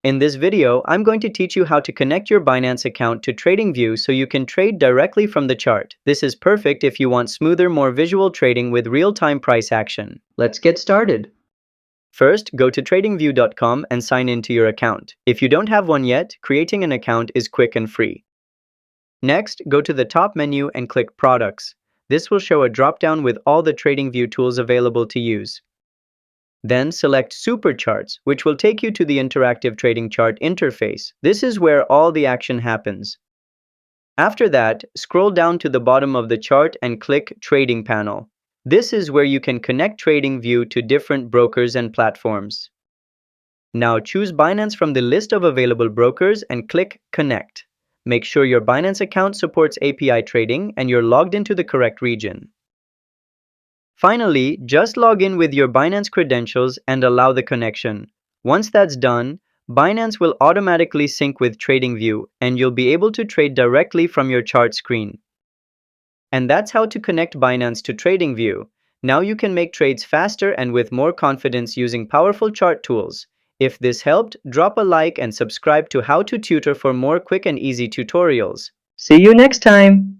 In this video, I'm going to teach you how to connect your Binance account to TradingView so you can trade directly from the chart. This is perfect if you want smoother, more visual trading with real-time price action. Let's get started. First, go to tradingview.com and sign into your account. If you don't have one yet, creating an account is quick and free. Next, go to the top menu and click Products. This will show a drop-down with all the TradingView tools available to use. Then select Super Charts, which will take you to the interactive trading chart interface. This is where all the action happens. After that, scroll down to the bottom of the chart and click Trading Panel. This is where you can connect TradingView to different brokers and platforms. Now choose Binance from the list of available brokers and click Connect. Make sure your Binance account supports API trading and you're logged into the correct region. Finally, just log in with your Binance credentials and allow the connection. Once that's done, Binance will automatically sync with TradingView and you'll be able to trade directly from your chart screen. And that's how to connect Binance to TradingView. Now you can make trades faster and with more confidence using powerful chart tools. If this helped, drop a like and subscribe to How to Tutor for more quick and easy tutorials. See you next time!